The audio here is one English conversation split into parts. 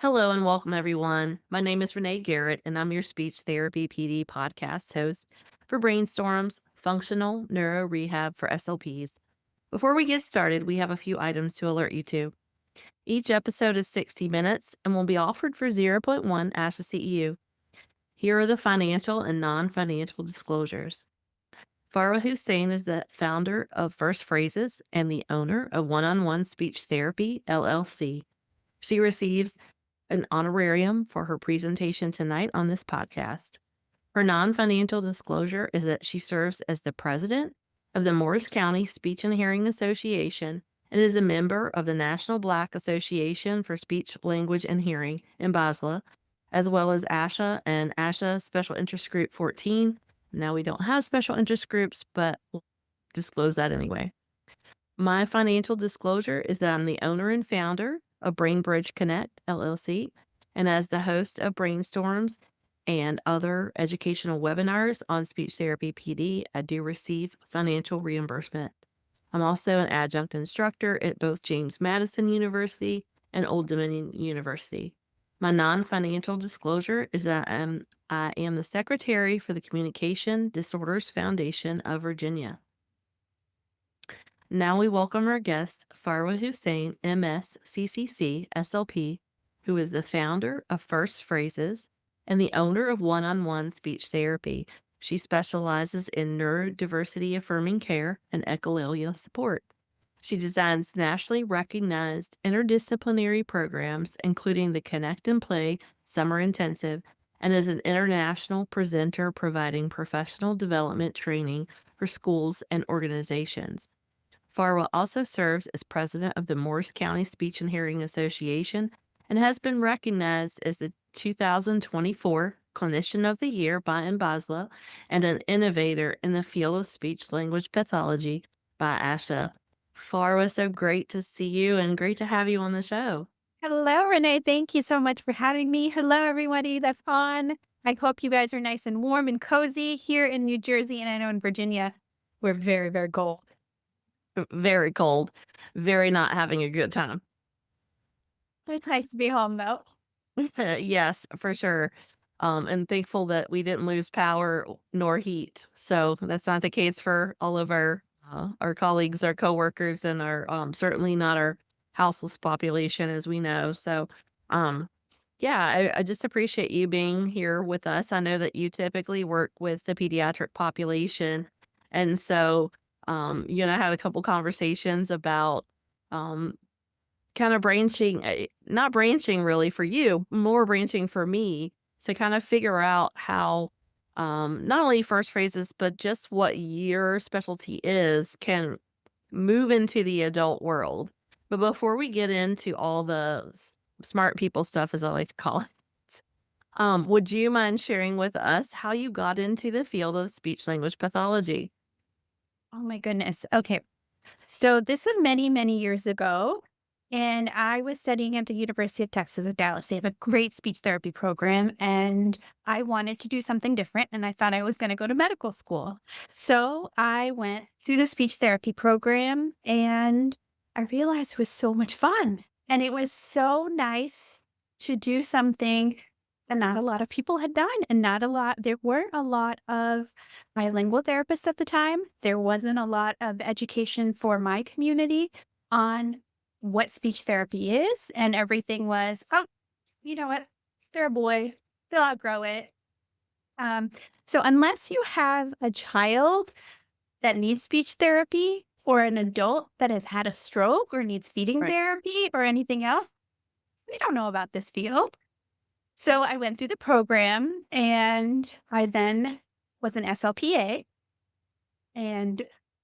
Hello and welcome, everyone. My name is Renee Garrett, and I'm your speech therapy PD podcast host for Brainstorms, functional neuro rehab for SLPs. Before we get started, we have a few items to alert you to. Each episode is 60 minutes and will be offered for zero point 0.1 ASHA CEU. Here are the financial and non financial disclosures. Farwa Husain is the founder of First Phrases and the owner of One on One Speech Therapy, LLC. She receives an honorarium for her presentation tonight on this podcast. Her non financial disclosure is that she serves as the president of the Morris County Speech and Hearing Association and is a member of the National Black Association for Speech, Language, and Hearing in Basel, as well as ASHA and ASHA Special Interest Group 14. Now, we don't have special interest groups, but we'll disclose that anyway. My financial disclosure is that I'm the owner and founder of BrainBridge Connect, LLC, and as the host of Brainstorms and other educational webinars on speech therapy PD, I do receive financial reimbursement. I'm also an adjunct instructor at both James Madison University and Old Dominion University. My non-financial disclosure is that I am the secretary for the Communication Disorders Foundation of Virginia. Now we welcome our guest, Farwa Husain, MS, CCC, SLP, who is the founder of First Phrases and the owner of One on One Speech Therapy. She specializes in neurodiversity affirming care and echolalia support. She designs nationally recognized interdisciplinary programs, including the Connect and Play Summer Intensive, and is an international presenter providing professional development training for schools and organizations. Farwa also serves as president of the Morris County Speech and Hearing Association and has been recognized as the 2024 Clinician of the Year by Basel and an innovator in the field of speech language pathology by ASHA. Farwa, so great to see you and great to have you on the show. Hello, Renee. Thank you so much for having me. Hello, everybody that's on. I hope you guys are nice and warm and cozy here in New Jersey. And I know in Virginia, we're very, very cold. Very cold, very not having a good time. It's nice to be home, though. Yes, for sure. And thankful that we didn't lose power nor heat. So that's not the case for all of our colleagues, our coworkers, and our certainly not our houseless population, as we know. So, um, yeah, I just appreciate you being here with us. I know that you typically work with the pediatric population, and so you and I had a couple conversations about um kind of branching, not branching really for you, more branching for me to kind of figure out how, not only First Phrases, but just what your specialty is can move into the adult world. But before we get into all the smart people stuff, as I like to call it, would you mind sharing with us how you got into the field of speech language pathology? Oh, my goodness. Okay. So this was many, many years ago. And I was studying at the University of Texas at Dallas. They have a great speech therapy program. And I wanted to do something different. And I thought I was going to go to medical school. So I went through the speech therapy program and I realized it was so much fun. And it was so nice to do something that not a lot of people had done. And there weren't a lot of bilingual therapists at the time. There wasn't a lot of education for my community on what speech therapy is, and everything was, "Oh, you know what? They're a boy. They'll outgrow it." Um, so unless you have a child that needs speech therapy or an adult that has had a stroke or needs feeding Right. therapy or anything else, we don't know about this field. So I went through the program, and I then was an SLPA, and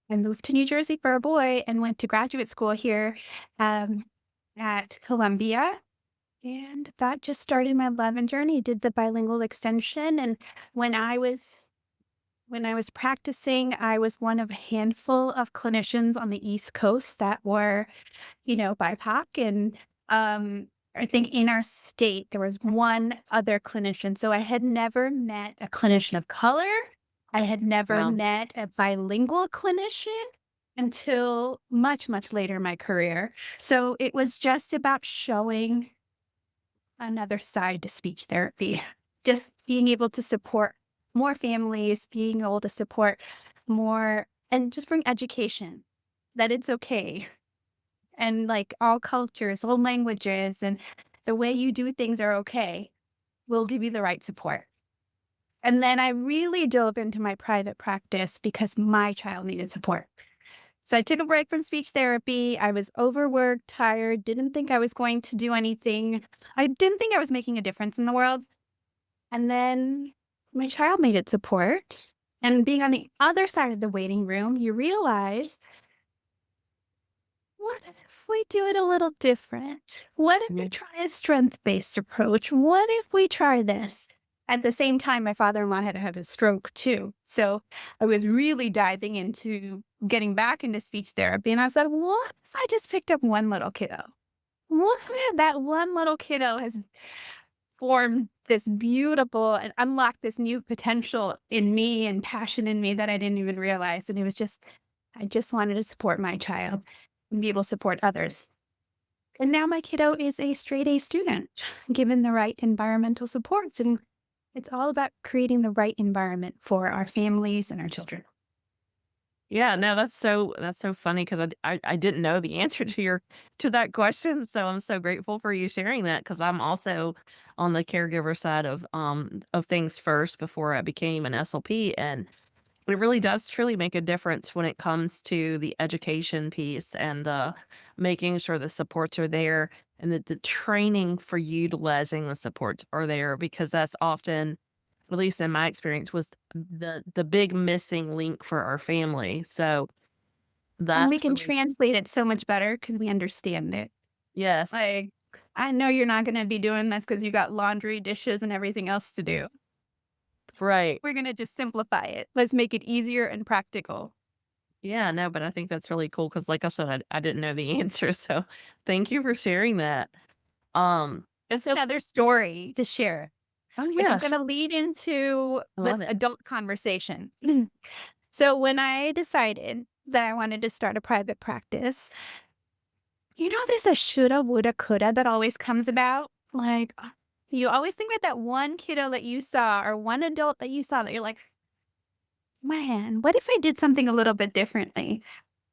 I moved to New Jersey for a boy and went to graduate school here, um, at Columbia, and that just started my love and journey. Did the bilingual extension, and when I was when I was practicing, I was one of a handful of clinicians on the East Coast that were, BIPOC, and, I think in our state, there was one other clinician, so I had never met a clinician of color. I had never Well, met a bilingual clinician until much, much later in my career. So it was just about showing another side to speech therapy. Just being able to support more families, being able to support more and just bring education that it's okay. And like all cultures, all languages, and the way you do things are okay will give you the right support. And then I really dove into my private practice because my child needed support. So I took a break from speech therapy. I was overworked, tired, didn't think I was going to do anything. I didn't think I was making a difference in the world. And then my child needed support. And being on the other side of the waiting room, you realize, what if we do it a little different? What if we Yeah. try a strength based approach? What if we try this? At the same time, my father in law had had a stroke too. So I was really diving into getting back into speech therapy. And I was like, what if I just picked up one little kiddo? What if that one little kiddo has formed this beautiful and unlocked this new potential in me and passion in me that I didn't even realize? And it was just, I just wanted to support my child and be able to support others. And now my kiddo is a straight A student, given the right environmental supports. And it's all about creating the right environment for our families and our children. Yeah, no, that's so funny because I didn't know the answer to your to that question, so I'm so grateful for you sharing that because I'm also on the caregiver side of things first before I became an SLP, and it really does truly make a difference when it comes to the education piece and the making sure the supports are there and that the training for utilizing the supports are there because that's often, at least in my experience, was the big missing link for our family. So And we that's can really translate it so much better because we understand it. yes. Like, I know you're not going to be doing this because you got laundry, dishes, and everything else to do. Right. We're going to just simplify it. Let's make it easier and practical. Yeah, no, but I think that's really cool because, like I said, I didn't know the answer, so thank you for sharing that. And It's so another story to share, oh, which is yeah, going to lead into I this love it. adult conversation. So when I decided that I wanted to start a private practice, there's a shoulda, woulda, coulda that always comes about. Like, you always think about that one kiddo that you saw or one adult that you saw that you're like, man, what if I did something a little bit differently?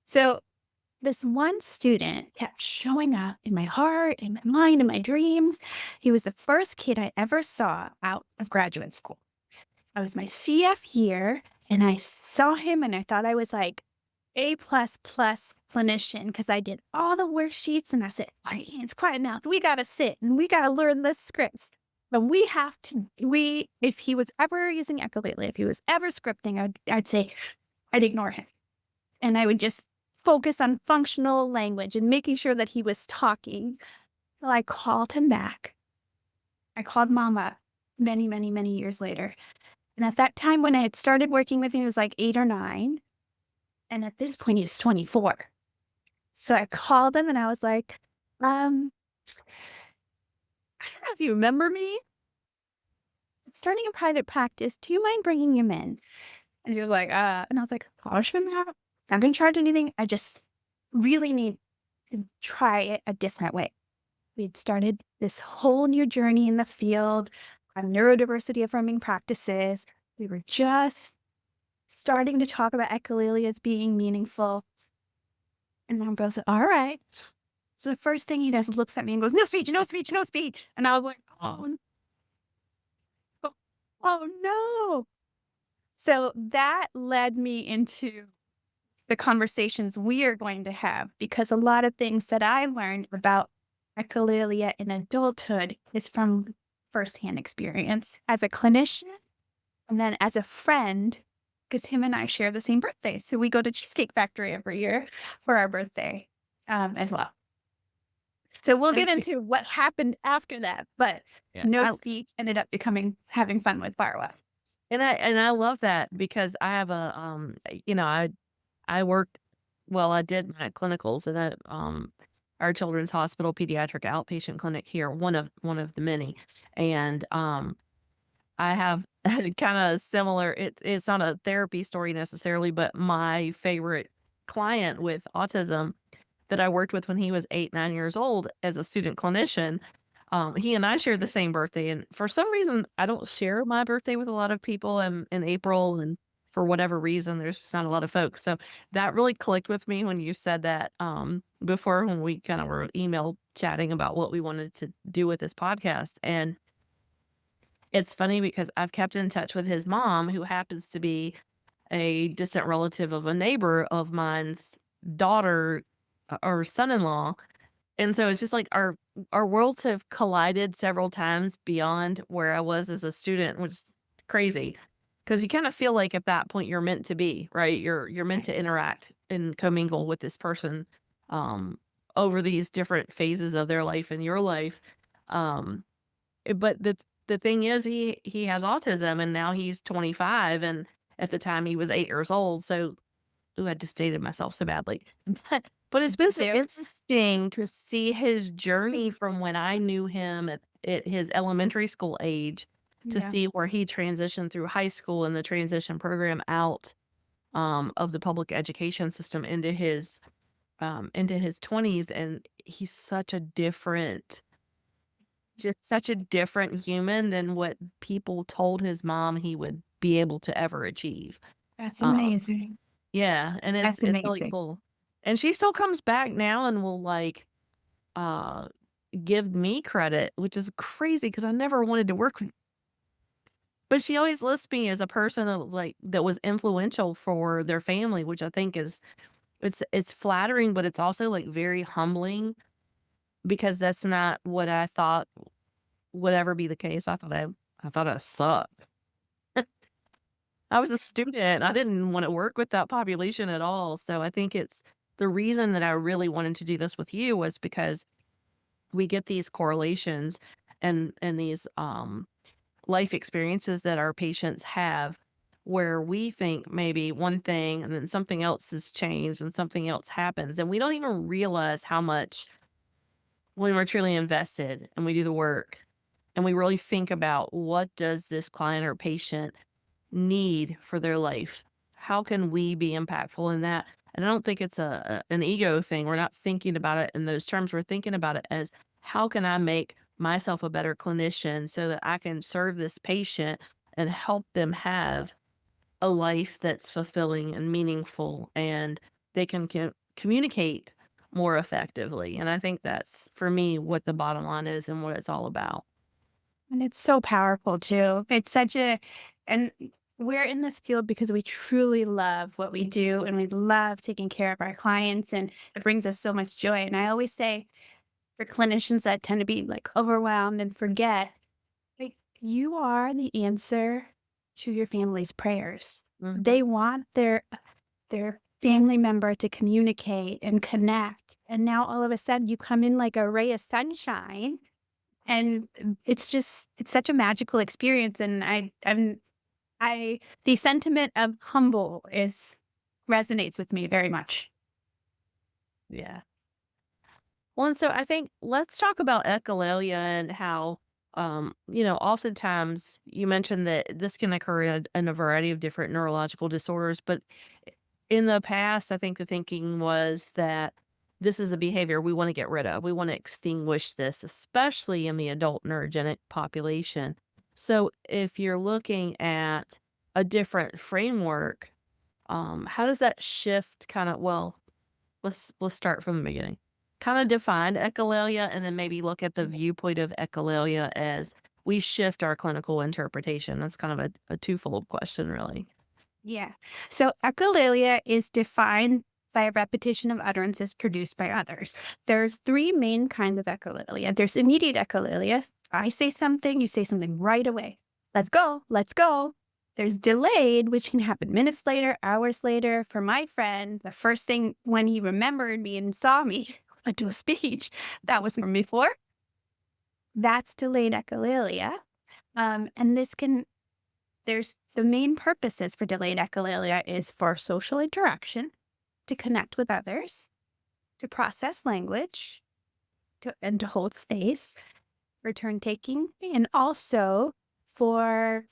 So this one student kept showing up in my heart, in my mind, in my dreams. He was the first kid I ever saw out of graduate school. I was my CF year, and I saw him, and I thought I was like A plus plus clinician because I did all the worksheets, and I said, "Quiet hands, quiet mouth. We gotta sit, and we gotta learn the scripts." But we have to. If he was ever using echolalia, if he was ever scripting, I'd say I'd ignore him, and I would just focus on functional language and making sure that he was talking. Well, I called him back. I called Mama many, many, many years later. And at that time, when I had started working with him, he was like 8 or 9, and at this point, he was 24. So I called him and I was like, I don't know if you remember me. I'm starting a private practice. Do you mind bringing him in?" And he was like, and I was like, "Polish him out. Not gonna charge anything. I just really need to try it a different way." We'd started this whole new journey in the field on neurodiversity affirming practices. We were just starting to talk about echolalia as being meaningful. And mom goes, "All right." So the first thing he does is looks at me and goes, "No speech, no speech, no speech." And I was like, oh, oh no. So that led me into the conversations we are going to have because a lot of things that I learned about echolalia in adulthood is from firsthand experience as a clinician and then as a friend, because him and I share the same birthday. So we go to Cheesecake Factory every year for our birthday as well. So we'll get Okay. into what happened after that, but Yeah, no speech ended up becoming having fun with Farwa. I love that because I have you know, I worked well, I did my clinicals at our children's hospital pediatric outpatient clinic here, one of the many, and I have kinda similar it's not a therapy story necessarily, but my favorite client with autism that I worked with when he was 8, 9 years old as a student clinician, He and I share the same birthday, and for some reason, I don't share my birthday with a lot of people in April, and for whatever reason, there's just not a lot of folks. So that really clicked with me when you said that before when we kind of were email chatting about what we wanted to do with this podcast. And it's funny because I've kept in touch with his mom, who happens to be a distant relative of a neighbor of mine's daughter or son-in-law. And so it's just like our worlds have collided several times beyond where I was as a student, which is crazy. Because you kind of feel like at that point you're meant to be, right? You're meant to interact and commingle with this person um over these different phases of their life and your life. Um but the thing is he has autism and now he's 25 and at the time he was 8 years old. So ooh, I just dated myself so badly. But it's been so Too. interesting to see his journey from when I knew him at his elementary school age to Yeah. see where he transitioned through high school and the transition program out of the public education system into his 20s. And he's just such a different human than what people told his mom he would be able to ever achieve. That's Um, amazing. yeah, and That's it's really amazing. cool. And she still comes back now and will, like, uh, give me credit, which is crazy because I never wanted to work with, but she always lists me as a person of, like, that was influential for their family, which I think is it's flattering, but it's also, like, very humbling because that's not what I thought would ever be the case. I thought I sucked. I was a student. I didn't wanna work with that population at all, so I think it's the reason that I really wanted to do this with you was because we get these correlations and these, life experiences that our patients have where we think maybe one thing and then something else has changed and something else happens, and we don't even realize how much when we're truly invested and we do the work and we really think about what does this client or patient need for their life? How can we be impactful in that? And I don't think it's an ego thing. We're not thinking about it in those terms. We're thinking about it as how can I make myself a better clinician so that I can serve this patient and help them have a life that's fulfilling and meaningful and they can communicate more effectively. And I think that's for me what the bottom line is and what it's all about. And it's so powerful too. It's such a and we're in this field because we truly love what we do and we love taking care of our clients and it brings us so much joy. And I always say for clinicians that tend to be like overwhelmed and forget, like you are the answer to your family's prayers. Mhm. They want their family member to communicate and connect. And now all of a sudden you come in like a ray of sunshine and it's such a magical experience, and I the sentiment of humble is resonates with me very much. Yeah. Well, and so I think let's talk about echolalia and how, oftentimes you mentioned that this can occur in a variety of different neurological disorders, but in the past, I think the thinking was that this is a behavior we want to get rid of. We want to extinguish this, especially in the adult neurogenic population. So if you're looking at a different framework, how does that shift kind of, well, let's start from the beginning. Kinda define echolalia and then maybe look at the viewpoint of echolalia as we shift our clinical interpretation. That's kind of a twofold question, really. Yeah. So echolalia is defined by a repetition of utterances produced by others. There's three main kinds of echolalia. There's immediate echolalia. I say something, you say something right away. Let's go, let's go. There's delayed, which can happen minutes later, hours later. For my friend, the first thing when he remembered me and saw me, I do a speech. That was from before. That's delayed echolalia. And this can there's the main purposes for delayed echolalia is for social interaction, to connect with others, to process language, and to hold space, return taking, and also for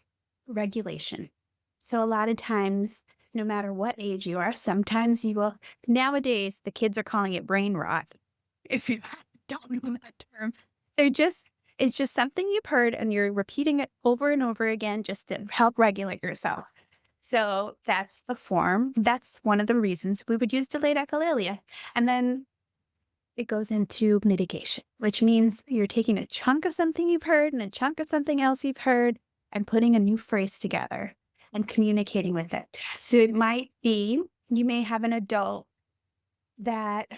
regulation. So a lot of times, no matter what age you are, sometimes you will nowadays the kids are calling it brain rot. If you don't know that term, they're just It's just something you've heard and you're repeating it over and over again just to help regulate yourself. So that's the form. That's one of the reasons we would use delayed echolalia. And then it goes into mitigation, which means you're taking a chunk of something you've heard and a chunk of something else you've heard and putting a new phrase together and communicating with it. So it might be you may have an adult that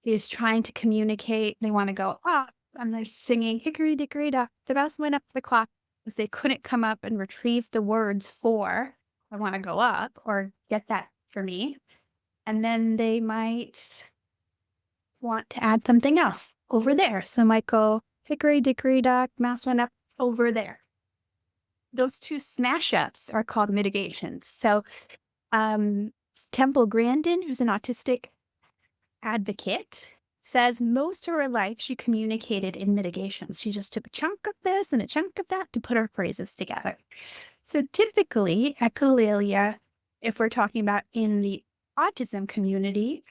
is trying to communicate. They want to go up and they're singing hickory dickory dock. The mouse went up the clock because they couldn't come up and retrieve the words for I want to go up or get that for me. And then they might want to add something else over there. So I might go hickory dickory dock, mouse went up over there. Those two smash ups are called mitigations. So Temple Grandin, who's an autistic advocate, says most of her life she communicated in mitigations. She just took a chunk of this and a chunk of that to put her phrases together. So typically, echolalia, if we're talking about in the autism community,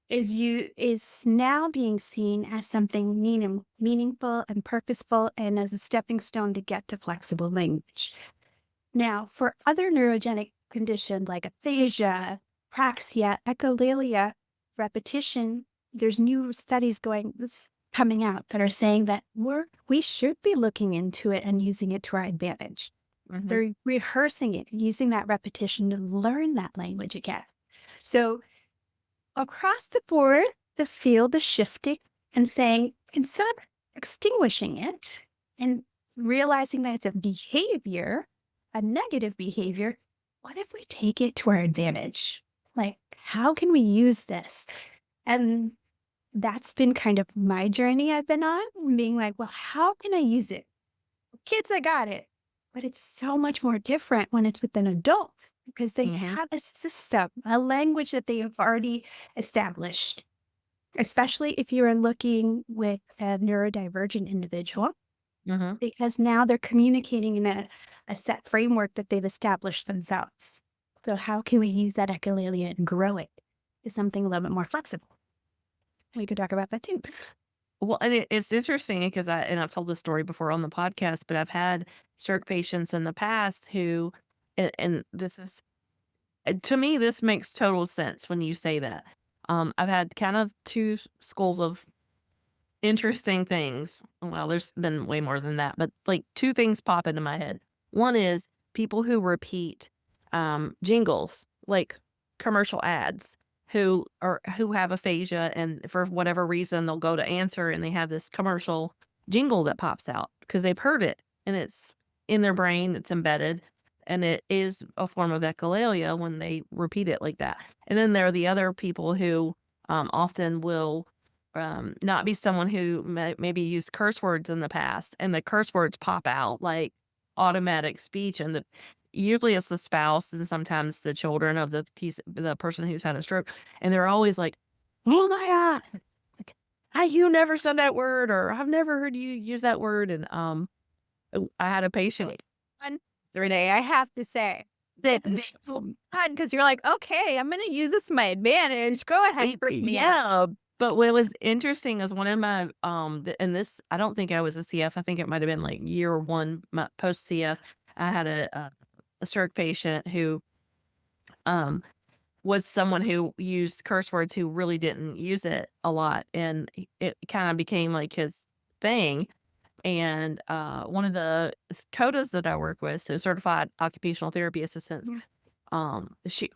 is now being seen as something meaningful and purposeful and as a stepping stone to get to flexible language. Now, for other neurogenic conditions like aphasia, praxia, echolalia, repetition, there's new studies coming out that are saying that we should be looking into it and using it to our advantage. Mhm. They're rehearsing it, using that repetition to learn that language again. So across the board, the field is shifting and saying, instead of extinguishing it and realizing that it's a behavior, a negative behavior, what if we take it to our advantage? Like, how can we use this? And that's been kind of my journey I've been on, being like, well, how can I use it? Kids, I got it. But it's so much more different when it's with an adult because they Mhm. have a system, a language that they have already established, especially if you're looking with a neurodivergent individual, Mhm. because now they're communicating in a set framework that they've established themselves. So how can we use that echolalia and grow it to something a little bit more flexible? We could talk about that too. Well, and it's interesting because I've told this story before on the podcast, but I've had stroke patients in the past who, and this is to me, this makes total sense when you say that. I've had kind of two schools of interesting things. Well, there's been way more than that, but like two things pop into my head. One is people who repeat jingles, like commercial ads, who have aphasia, and for whatever reason they'll go to answer and they have this commercial jingle that pops out because they've heard it and it's in their brain, it's embedded, and it is a form of echolalia when they repeat it like that. And then there are the other people who often will not be someone who maybe used curse words in the past, and the curse words pop out like automatic speech, and usually it's the spouse and sometimes the children of the person who's had a stroke, and they're always like, "Oh my god, like, you never said that word," or "I've never heard you use that word," and I had a patient Fun, Renee, I have to say. that It's so fun because you're like, okay, I'm going to use this to my advantage. Go ahead, first me out. yeah, but what was interesting is one of my, and this, I don't think I was a CF. I think it might have been like year one, my post CF. I had a stroke patient who, um, was someone who used curse words who really didn't use it a lot, and it kind of became like his thing. And one of the CODAs that I work with, so certified occupational therapy assistants, Mhm. she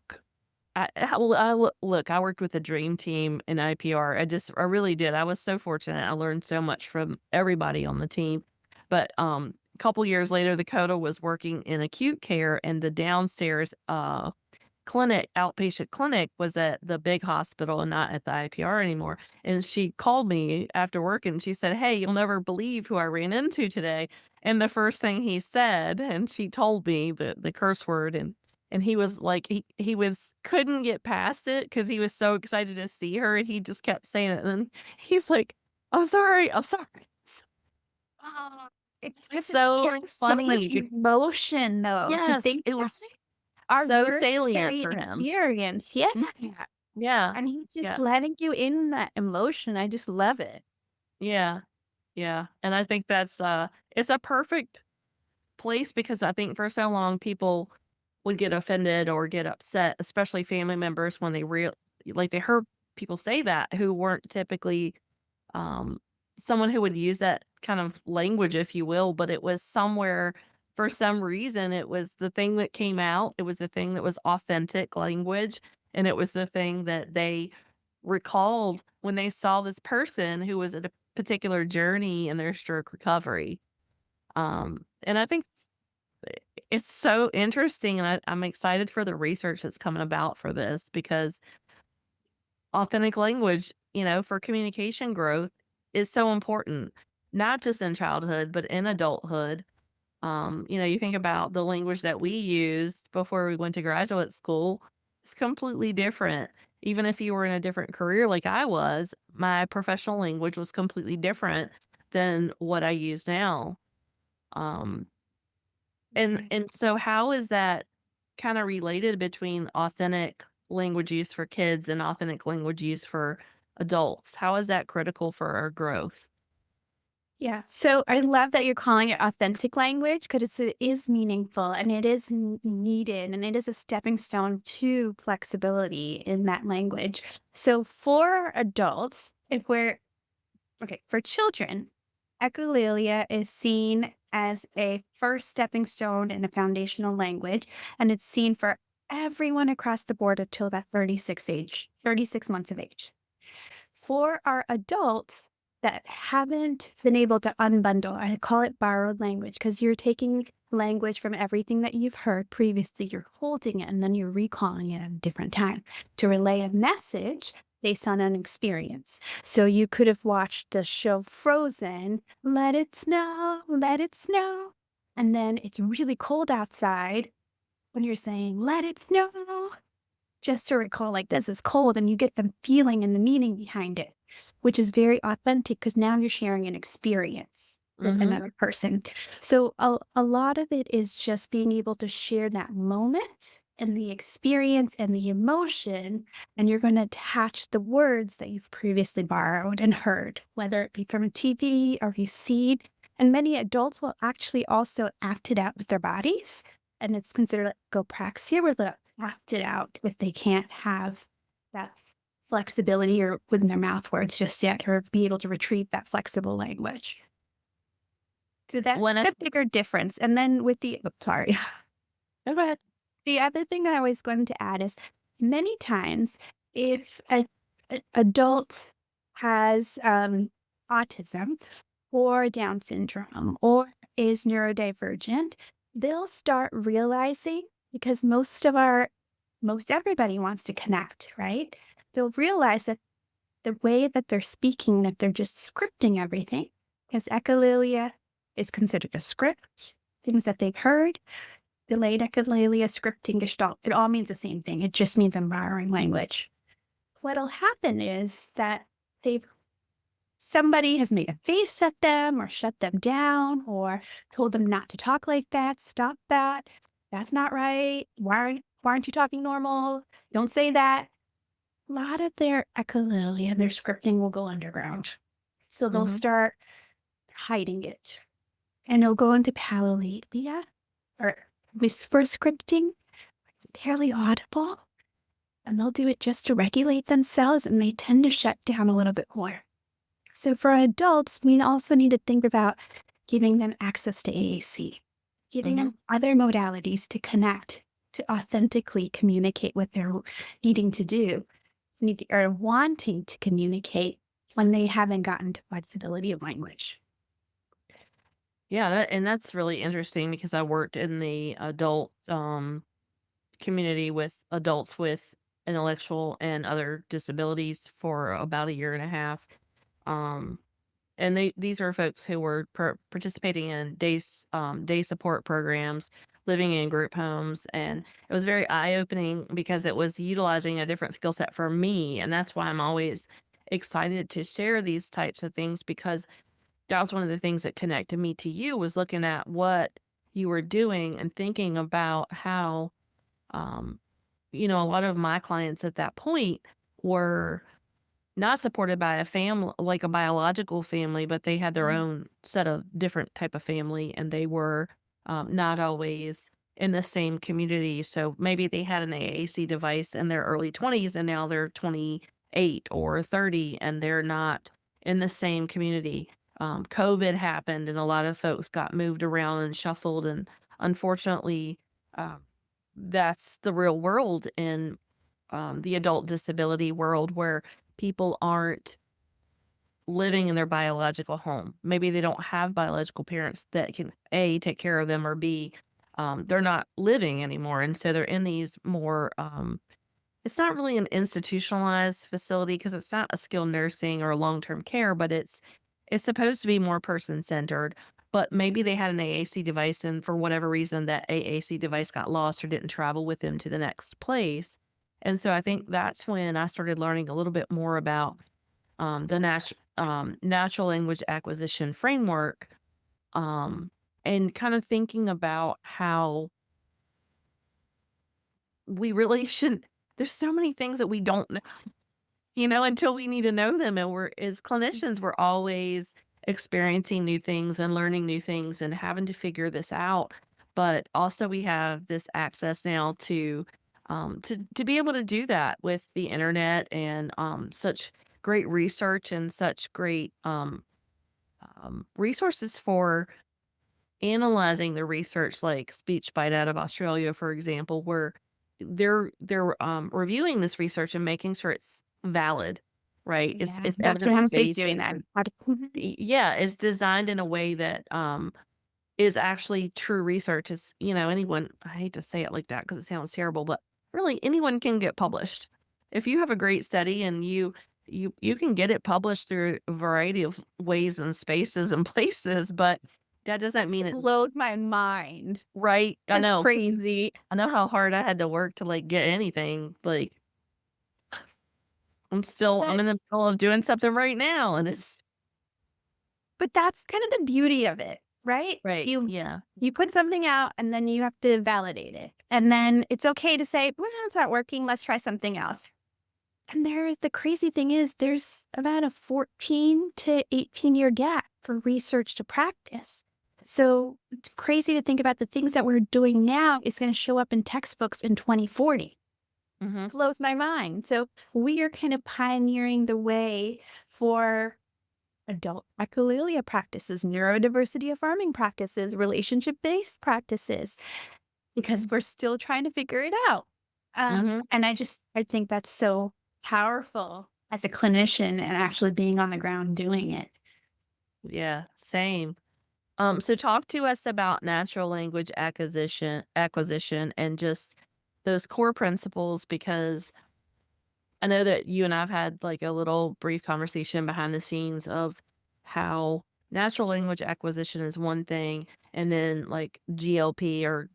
look, I worked with a dream team in IPR. I really did. I was so fortunate. I learned so much from everybody on the team. But a couple years later, the CODA was working in acute care, and the downstairs outpatient clinic was at the big hospital and not at the IPR anymore. And she called me after work and she said, "Hey, you'll never believe who I ran into today." And the first thing he said, and she told me the curse word, and he was like, he was couldn't get past it because he was so excited to see her, and he just kept saying it. And then he's like, "I'm sorry, I'm sorry." Oh, it's because it So carries so much funny. emotion, though. To Yes, think it about was it, our so words salient carry for him. experience. Yeah. Yeah. And he's just Yeah. letting you in that emotion. I just love it. Yeah. Yeah, and I think that's, it's a perfect place because I think for so long people would get offended or get upset, especially family members when they heard people say that who weren't typically, um, someone who would use that kind of language, if you will, but it was somewhere for some reason, it was the thing that came out, it was the thing that was authentic language, and it was the thing that they recalled when they saw this person who was at a particular journey in their stroke recovery. And I think it's so interesting, and I'm excited for the research that's coming about for this because authentic language, for communication growth is so important, not just in childhood, but in adulthood. You think about the language that we used before we went to graduate school, it's completely different. Even if you were in a different career like I was, my professional language was completely different than what I use now. Um, and so how is that kinda related between authentic language use for kids and authentic language use for adults? How is that critical for our growth? Yeah. So I love that you're calling it authentic language because it is meaningful and it is needed and it is a stepping stone to flexibility in that language. So for adults, if we're okay, for children, echolalia is seen as a first stepping stone in a foundational language, and it's seen for everyone across the board until about 36 months of age. For our adults that haven't been able to unbundle, I call it borrowed language because you're taking language from everything that you've heard previously, you're holding it, and then you're recalling it at a different time to relay a message based on an experience. So you could have watched the show Frozen, let it snow. And then it's really cold outside when you're saying, let it snow, just to recall, like, this is cold, and you get the feeling and the meaning behind it, which is very authentic because now you're sharing an experience with Mhm. another person. So a lot of it is just being able to share that moment and the experience and the emotion, and you're going to attach the words that you've previously borrowed and heard, whether it be from a TV or you've seen. And many adults will actually also act it out with their bodies, and it's considered like gopraxia, where they act it out if they can't have that flexibility or within their mouth words just yet, or be able to retrieve that flexible language. So that's When I the bigger difference. And then with the sorry. No, go ahead. The other thing I was going to add is many times if a adult has autism or Down syndrome or is neurodivergent, they'll start realizing because most everybody wants to connect, right? They'll realize that the way that they're speaking, that they're just scripting everything, because echolalia is considered a script, things that they've heard. Delayed echolalia, scripting, gestalt, it all means the same thing. It just means I'm borrowing language. What'll happen is that they've somebody has made a face at them or shut them down or told them not to talk like that, stop that. That's not right. Why aren't you talking normal? Don't say that. A lot of their echolalia, their scripting will go underground. So they'll Mhm. start hiding it. And it'll go into palilalia or whisper scripting. It's barely audible, and they'll do it just to regulate themselves, and they tend to shut down a little bit more. So for adults, we also need to think about giving them access to AAC, giving Mhm. them other modalities to connect, to authentically communicate what they're needing to do, or wanting to communicate when they haven't gotten to flexibility of language. Yeah, that's really interesting because I worked in the adult, community with adults with intellectual and other disabilities for about a year and a half. Um And these are folks who were participating in day support programs, living in group homes, and it was very eye-opening because it was utilizing a different skill set for me, and that's why I'm always excited to share these types of things because that was one of the things that connected me to you was looking at what you were doing and thinking about how, um, a lot of my clients at that point were not supported by a family, like a biological family, but they had their Mhm. own set of different type of family, and they were not always in the same community. So maybe they had an AAC device in their early 20s, and now they're 28 or 30, and they're not in the same community. COVID happened, and a lot of folks got moved around and shuffled, and unfortunately, um, that's the real world in the adult disability world where people aren't living in their biological home. Maybe they don't have biological parents that can A, take care of them, or B, they're not living anymore. And so they're in these more, it's not really an institutionalized facility because it's not a skilled nursing or long term care, but it's supposed to be more person centered. But maybe they had an AAC device, and for whatever reason, that AAC device got lost or didn't travel with them to the next place. And so I think that's when I started learning a little bit more about the natural language acquisition framework, um, and kind of thinking about how we really shouldn't. There's so many things that we don't know, until we need to know them. And we're, as clinicians, we're always experiencing new things and learning new things and having to figure this out. But also, we have this access now to be able to do that with the internet and such great research and such great resources for analyzing the research, like Speech Bite out of Australia, for example, where they're reviewing this research and making sure it's valid, right? Yeah, It's Dr. evidence Hemsley's based. doing that. Yeah, it's designed in a way that is actually true research. Is anyone? I hate to say it like that because it sounds terrible, but really anyone can get published. If you have a great study and you can get it published through a variety of ways and spaces and places, but that doesn't mean it. Blows my mind. Right, I That's know. crazy. I know how hard I had to work to, like, get anything, like, I'm But in the middle of doing something right now, and it's but that's kind of the beauty of it, right? right, You yeah. you put something out and then you have to validate it. And then it's okay to say, "Well, it's not working. Let's try something else." And the crazy thing is there's about a 14 to 18-year gap for research to practice. So it's crazy to think about the things that we're doing now is going to show up in textbooks in 2040. Mhm, Blows my mind. So we are kind of pioneering the way for adult echolalia practices, neurodiversity affirming practices, relationship based practices, because we're still trying to figure it out. mhm, And I think that's so powerful as a clinician and actually being on the ground doing it. yeah, same. So talk to us about natural language acquisition, and just those core principles, because I know that you and I've had like a little brief conversation behind the scenes of how natural language acquisition is one thing, and then like GLP or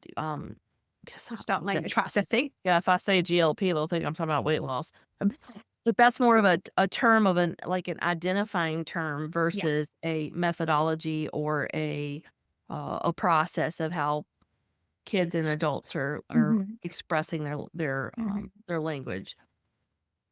guess Which don't language processing. yeah, if I say GLP, they'll think I'm talking about weight loss. But that's more of a term of an identifying term Yeah. versus a methodology or a process of how kids and adults are Mhm. expressing Mhm. their language.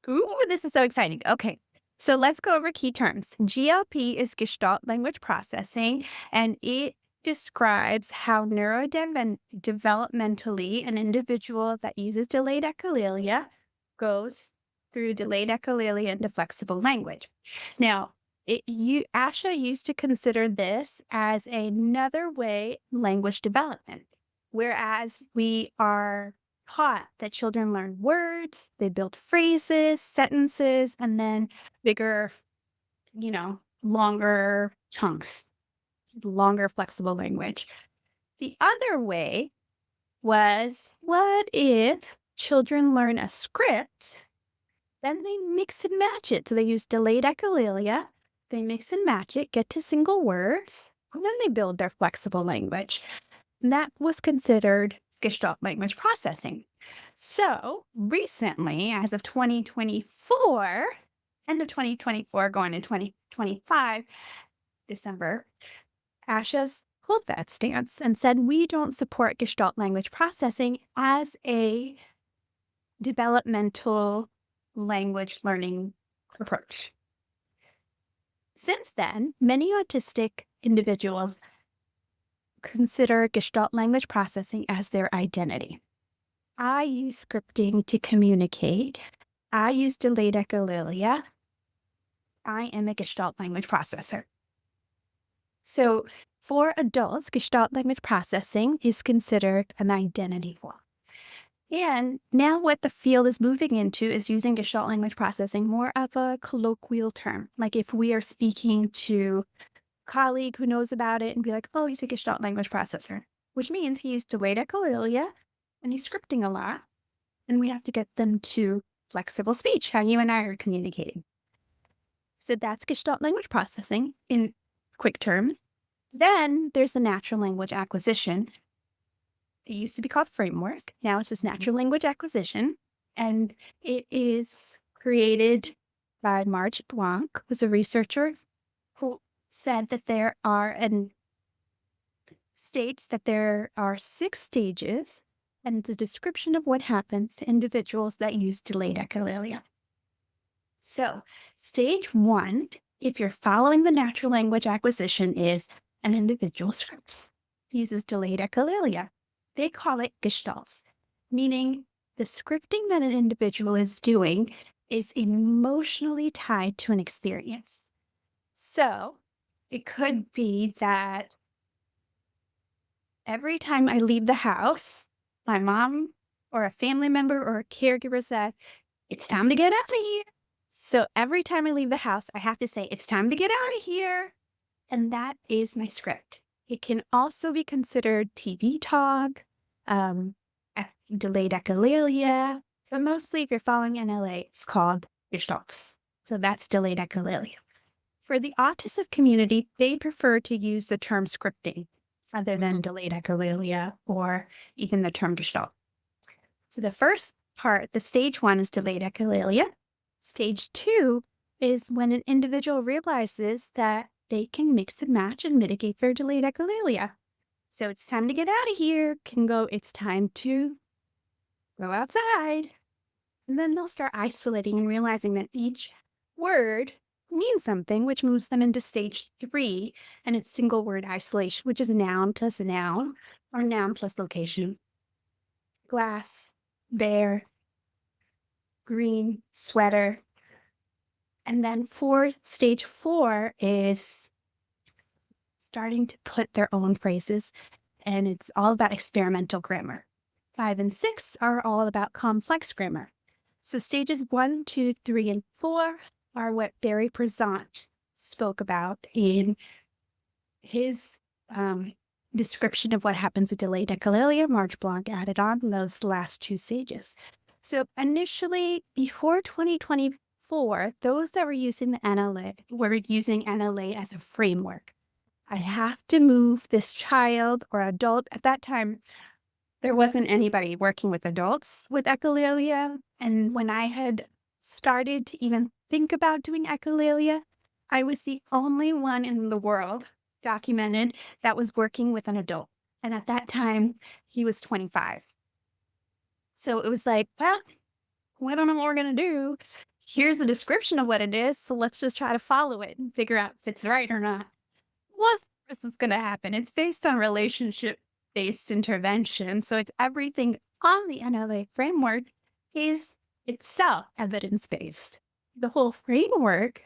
Ooh, this is so exciting. Okay. So let's go over key terms. GLP is Gestalt language processing, and it describes how neurodevelopmentally an individual that uses delayed echolalia goes through delayed echolalia into flexible language. Now, Asha used to consider this as another way language development, whereas we are taught that children learn words, they build phrases, sentences, and then bigger, longer chunks, longer flexible language. The other way was, what if children learn a script, then they mix and match it? So they use delayed echolalia, they mix and match it, get to single words, and then they build their flexible language. And that was considered Gestalt language processing. So recently, as of 2024, end of 2024, going to 2025, December, ASHA's pulled that stance and said we don't support Gestalt language processing as a developmental language learning approach. Since then, many autistic individuals consider Gestalt language processing as their identity. I use scripting to communicate. I use delayed echolalia. I am a Gestalt language processor. So for adults, Gestalt language processing is considered an identity form. And now what the field is moving into is using Gestalt language processing more of a colloquial term. Like if we are speaking to a colleague who knows about it and be like, oh, he's a Gestalt language processor, which means he used delayed echolalia and he's scripting a lot. And we have to get them to flexible speech, how you and I are communicating. So that's Gestalt language processing in quick terms. Then there's the natural language acquisition. It used to be called framework. Now it's just natural language acquisition. And it is created by Marge Blanc, who's a researcher who said that states that there are 6 stages, and it's a description of what happens to individuals that use delayed echolalia. So stage 1, if you're following the natural language acquisition, is an individual scripts, uses delayed echolalia. They call it gestalts, meaning the scripting that an individual is doing is emotionally tied to an experience. So it could be that every time I leave the house, my mom or a family member or a caregiver said, it's time to get out of here. So every time I leave the house, I have to say, it's time to get out of here. And that is my script. It can also be considered TV talk, delayed echolalia, but mostly if you're following NLA, it's called gestalts. So that's delayed echolalia. For the autism community, they prefer to use the term scripting rather than delayed echolalia or even the term gestalt. So the first part, the stage 1 is delayed echolalia. Stage 2 is when an individual realizes that they can mix and match and mitigate their delayed echolalia. So it's time to get out of here can go, it's time to go outside. And then they'll start isolating and realizing that each word means something, which moves them into stage 3, and it's single word isolation, which is noun plus a noun or noun plus location. Glass, bear, green, sweater. And then for stage 4 is starting to put their own phrases, and it's all about experimental grammar. 5 and 6 are all about complex grammar. So stages 1, 2, 3, and 4 are what Barry Prezant spoke about in his description of what happens with delayed echolalia. Marge Blanc added on those last 2 stages. So initially, before 2024, those that were using the NLA were using NLA as a framework. I have to move this child or adult. At that time, there wasn't anybody working with adults with echolalia. And when I had started to even think about doing echolalia, I was the only one in the world documented that was working with an adult. And at that time, he was 25. So it was like, well, we don't know what we're going to do. Here's a description of what it is. So let's just try to follow it and figure out if it's right or not. What is going to happen? It's based on relationship-based intervention. So it's everything on the NLA framework is itself evidence-based. The whole framework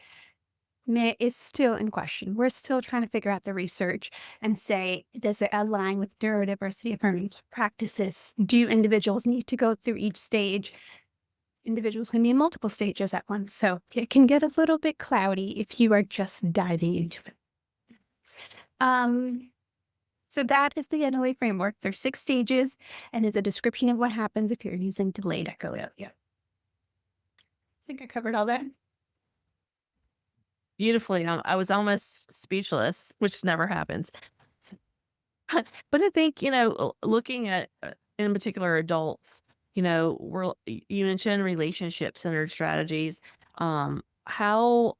is still in question. We're still trying to figure out the research and say, does it align with neurodiversity affirming practices? Do individuals need to go through each stage? Individuals can be in multiple stages at once. So it can get a little bit cloudy if you are just diving into it. So that is the NLA framework. There's 6 stages, and it's a description of what happens if you're using delayed echolalia. I think I covered all that. Beautifully. I was almost speechless, which never happens. But I think, looking at, in particular, adults, you mentioned relationship-centered strategies. How,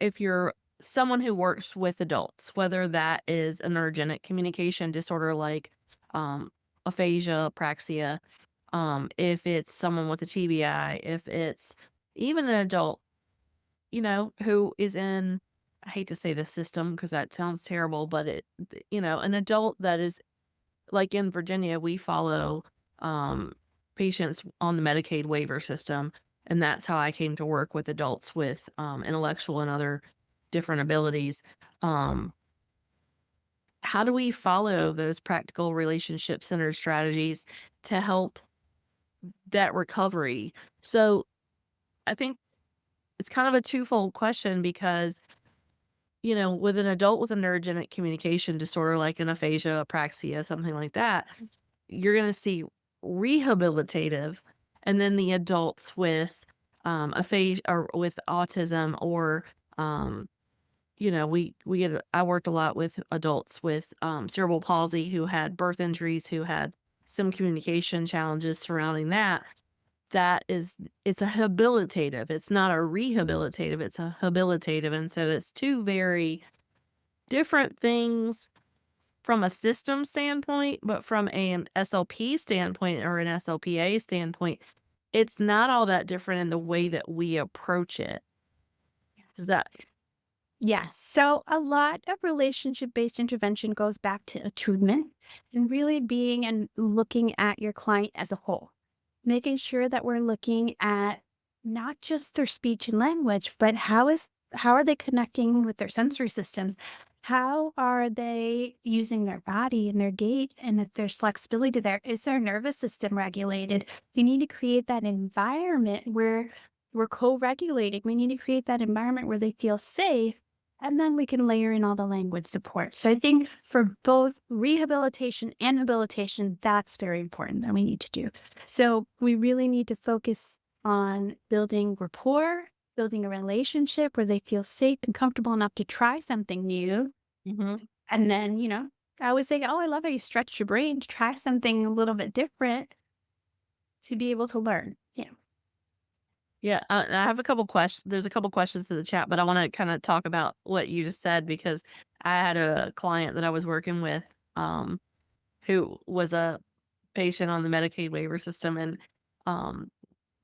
if you're someone who works with adults, whether that is an energetic communication disorder like aphasia, apraxia, if it's someone with a TBI, if it's even an adult who is in, I hate to say the system because that sounds terrible, but an adult that is like in Virginia, we follow um, patients on the Medicaid waiver system. And that's how I came to work with adults with intellectual and other different abilities. Um, how do we follow those practical relationship centered strategies to help that recovery? So I think it's kind of a twofold question because, with an adult with a neurogenic communication disorder like an aphasia, apraxia, something like that, you're going to see rehabilitative, and then the adults with aphasia or with autism or we get I worked a lot with adults with cerebral palsy who had birth injuries, who had some communication challenges surrounding that. It's a habilitative. It's not a rehabilitative, it's a habilitative. And so it's two very different things from a system standpoint, but from an SLP standpoint or an SLPA standpoint, it's not all that different in the way that we approach it. Does that Yes. So a lot of relationship-based intervention goes back to attunement and really being and looking at your client as a whole, making sure that we're looking at not just their speech and language, but how are they connecting with their sensory systems? How are they using their body and their gait? And if there's flexibility there, is their nervous system regulated? You need to create that environment where we're co-regulating. We need to create that environment where they feel safe, and then we can layer in all the language support. So I think for both rehabilitation and habilitation, that's very important that we need to do. So we really need to focus on building rapport, building a relationship where they feel safe and comfortable enough to try something new. Mhm. And then, I always say, oh, I love how you stretch your brain to try something a little bit different to be able to learn. Yeah. Yeah, I have a couple questions. There's a couple questions to the chat, but I wanna kinda talk about what you just said because I had a client that I was working with, um, who was a patient on the Medicaid waiver system, and, um,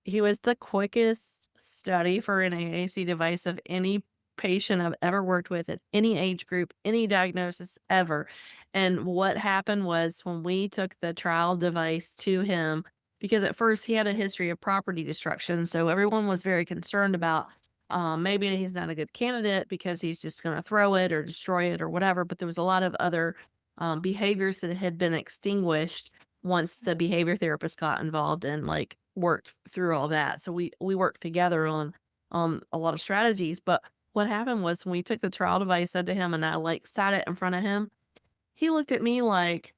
he was the quickest study for an AAC device of any patient I've ever worked with at any age group, any diagnosis ever. And what happened was when we took the trial device to him, because at first he had a history of property destruction. So everyone was very concerned about maybe he's not a good candidate because he's just going to throw it or destroy it or whatever. But there was a lot of other behaviors that had been extinguished once the behavior therapist got involved and like worked through all that. So we worked together on a lot of strategies. But what happened was when we took the trial device into him and I like sat it in front of him, he looked at me like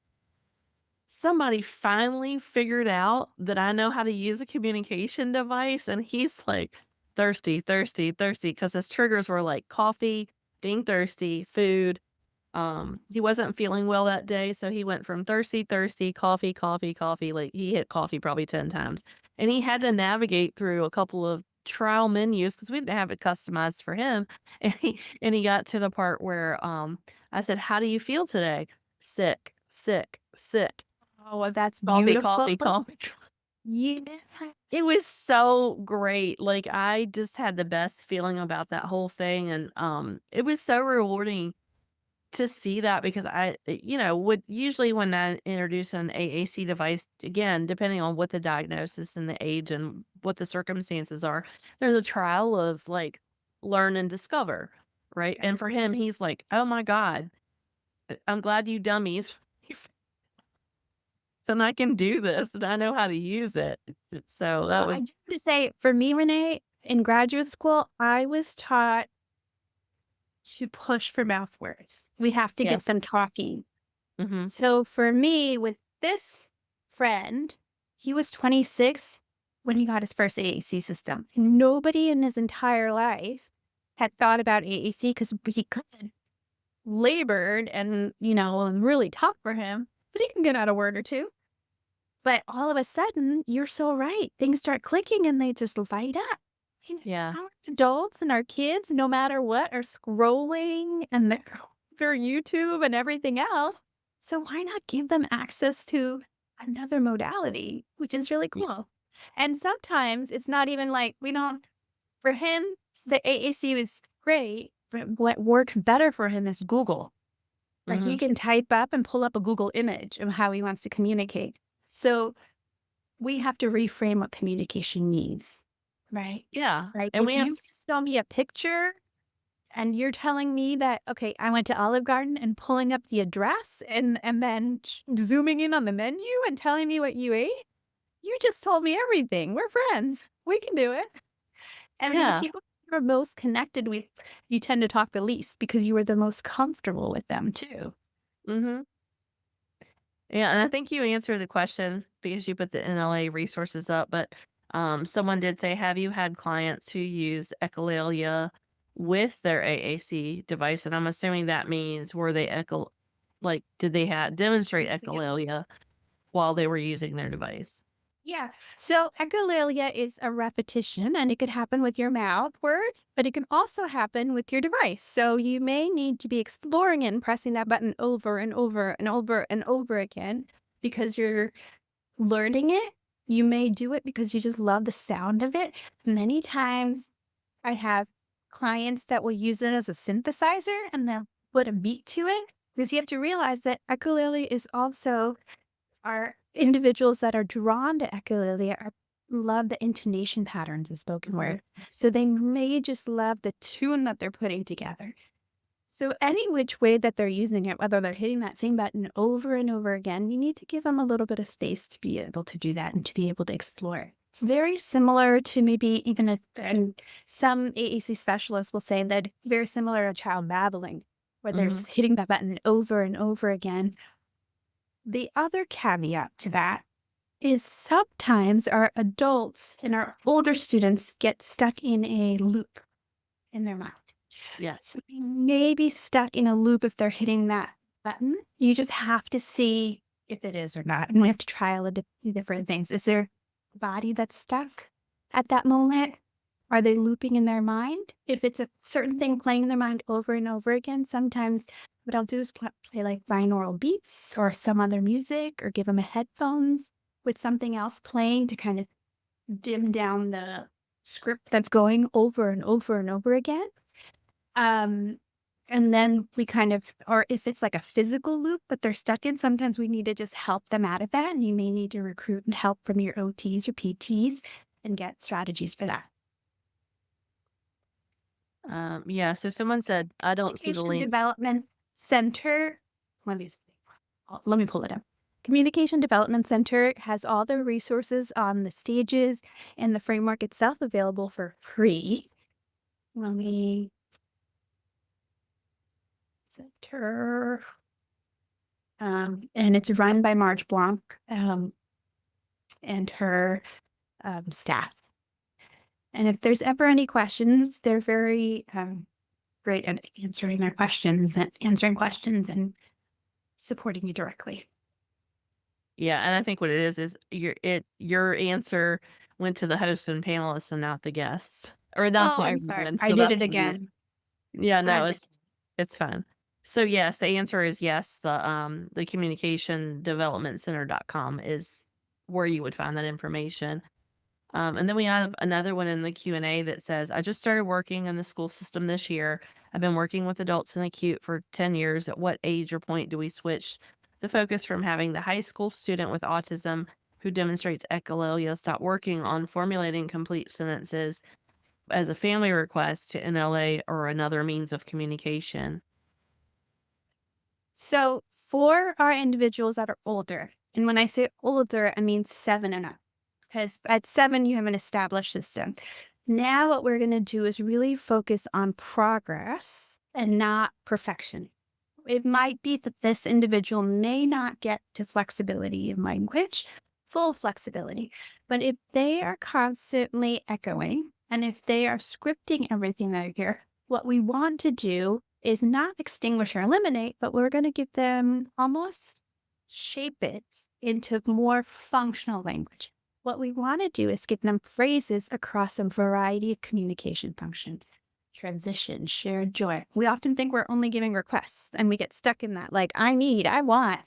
somebody finally figured out that I know how to use a communication device. And he's like thirsty, thirsty, thirsty because his triggers were like coffee, being thirsty, food. He wasn't feeling well that day, so he went from thirsty, thirsty, coffee, coffee, coffee, like, he hit coffee probably 10 times, and he had to navigate through a couple of trial menus because we didn't have it customized for him, and he got to the part where, I said, "How do you feel today?" "Sick, sick, sick." Oh, well, that's Coffee, beautiful. coffee, coffee. Yeah. It was so great, like, I just had the best feeling about that whole thing, and, it was so rewarding to see that because would usually when I introduce an AAC device, again, depending on what the diagnosis and the age and what the circumstances are, there's a trial of like learn and discover, right? Yeah. And for him, he's like, "Oh my God, I'm glad you dummies. Then I can do this and I know how to use it." So that Well, was I just have to say, for me, Renee, in graduate school, I was taught to push for mouth words. We have to get yes. them talking. Mhm. So for me, with this friend, he was 26 when he got his first AAC system. Nobody in his entire life had thought about AAC because he could labored and, really tough for him, but he can get out a word or two. But all of a sudden, you're so right. Things start clicking and they just light up. Yeah. Our adults and our kids, no matter what, are scrolling and their YouTube and everything else. So why not give them access to another modality, which is really Y cool? And sometimes it's not even like we don't. For him, the AAC was great, but what works better for him is Google. Like, he Mhm. can type up and pull up a Google image of how he wants to communicate. So we have to reframe what communication means, right? Yeah, Like, and we if have you show me a picture and you're telling me that, okay, I went to Olive Garden and pulling up the address and then zooming in on the menu and telling me what you ate, you just told me everything. We're friends. We can do it. And the yeah, people you're most connected with, you tend to talk the least because you were the most comfortable with them too. mhm. Yeah, and I think you answered the question because you put the NLA resources up, but, someone did say, "Have you had clients who use Echolalia with their AAC device?" And I'm assuming that means were they did they demonstrate Echolalia while they were using their device? Yeah. So echolalia is a repetition and it could happen with your mouth words, but it can also happen with your device. So you may need to be exploring it and pressing that button over and over and over and over again because you're learning it. You may do it because you just love the sound of it. Many times I have clients that will use it as a synthesizer and they'll put a beat to it because you have to realize that echolalia is also are individuals that are drawn to echolalia are love the intonation patterns of spoken Mhm. word. So they may just love the tune that they're putting together. So any which way that they're using it, whether they're hitting that same button over and over again, you need to give them a little bit of space to be able to do that and to be able to explore. It's very similar to maybe even and some AAC specialists will say that very similar to child babbling, where they're Mhm. hitting that button over and over again. The other caveat to that is sometimes our adults and our older students get stuck in a loop in their mind. Yes. So they may be stuck in a loop if they're hitting that button. You just have to see if it is or not. And we have to trial different things. Is there a body that's stuck at that moment? Are they looping in their mind? If it's a certain thing playing in their mind over and over again, sometimes what I'll do is play like binaural beats or some other music or give them a headphones with something else playing to kind of dim down the script that's going over and over and over again. Um, and then we kind of or if it's like a physical loop, but they're stuck in, sometimes we need to just help them out of that, and you may need to recruit and help from your OTs or PTs and get strategies for that. Yeah, so someone said, "I don't see the Communication link." Development Center, let me see. Let me pull it up. Communication Development Center has all the resources on the stages and the framework itself available for free. Let me center. And it's run by Marge Blanc and her staff. And if there's ever any questions, they're very great at answering questions and supporting you directly. Yeah, and I think what it is your answer went to the host and panelists and not the guests, or not Oh, to I'm sorry. everyone, I so did that's it what it is. again. Yeah, no, I'm it's fine. So, yes, the answer is yes, the communicationdevelopmentcenter.com is where you would find that information. And then we have another one in the Q&A that says, "I just started working in the school system this year. I've been working with adults in acute for 10 years. At what age or point do we switch the focus from having the high school student with autism who demonstrates echolalia stop working on formulating complete sentences as a family request to NLA or another means of communication?" So for our individuals that are older, and when I say older, I mean 7 and up, because at 7, you have an established system. Now what we're going to do is really focus on progress and not perfection. It might be that this individual may not get to flexibility in language, full flexibility, but if they are constantly echoing and if they are scripting everything they hear, what we want to do is not extinguish or eliminate, but we're going to give them almost shape it into more functional language. What we want to do is give them phrases across a variety of communication functions. Transition, shared joy. We often think we're only giving requests and we get stuck in that, like, I need, I want.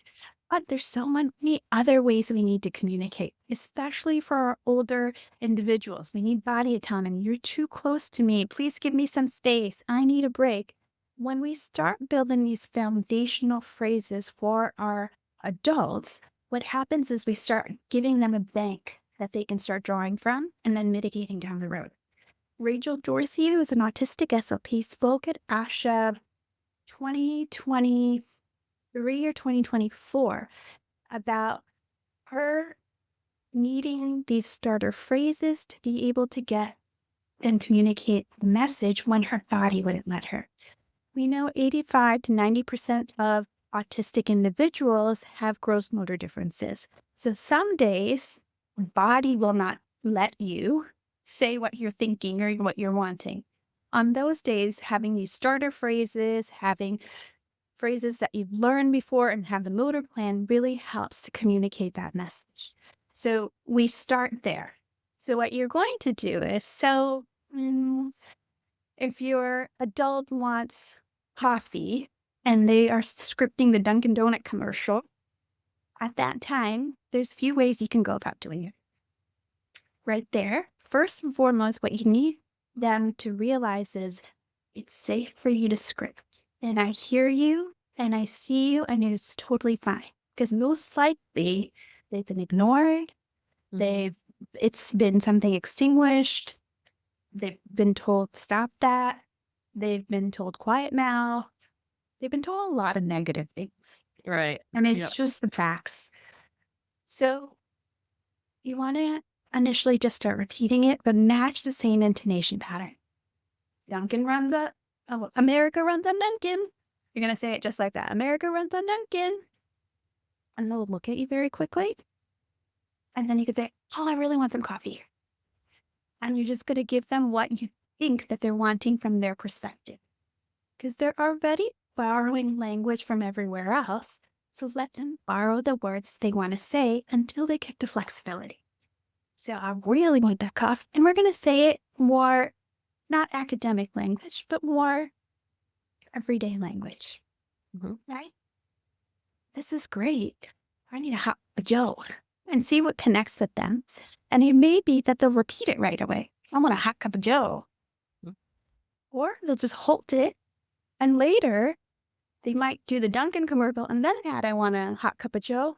But there's so many other ways we need to communicate, especially for our older individuals. We need body autonomy. You're too close to me. Please give me some space. I need a break. When we start building these foundational phrases for our adults, what happens is we start giving them a bank that they can start drawing from and then mitigating down the road. Rachel Dorsey, who is an autistic SLP, spoke at ASHA 2023 or 2024 about her needing these starter phrases to be able to get and communicate the message when her body wouldn't let her. We know 85 to 90% of autistic individuals have gross motor differences. So some days, the body will not let you say what you're thinking or what you're wanting. On those days, having these starter phrases, having phrases that you've learned before and have the motor plan really helps to communicate that message. So we start there. So what you're going to do is, if your adult wants coffee and they are scripting the Dunkin' Donut commercial, at that time, there's a few ways you can go about doing it. Right there, first and foremost, what you need them to realize is it's safe for you to script. And I hear you and I see you and it's totally fine. Because most likely they've been ignored, it's been something extinguished, they've been told stop that, they've been told quiet mouth, they've been told a lot of negative things. Right. And Yep. it's just the facts. So you want to initially just start repeating it, but match the same intonation pattern. Duncan runs up. Oh, America runs on Duncan. You're going to say it just like that. America runs on Duncan. And they'll look at you very quickly. And then you could say, oh, I really want some coffee. And you're just going to give them what you think that they're wanting from their perspective. Because they're already borrowing language from everywhere else. So let them borrow the words they want to say until they get to flexibility. So I really want that coffee. And we're going to say it more, not academic language, but more everyday language. Right? This is great. I need a hot Joe. And see what connects with them. And it may be that they'll repeat it right away. I want a hot cup of Joe. Or they'll just hold it. And later, they might do the Dunkin' commercial and then add, I want a hot cup of Joe.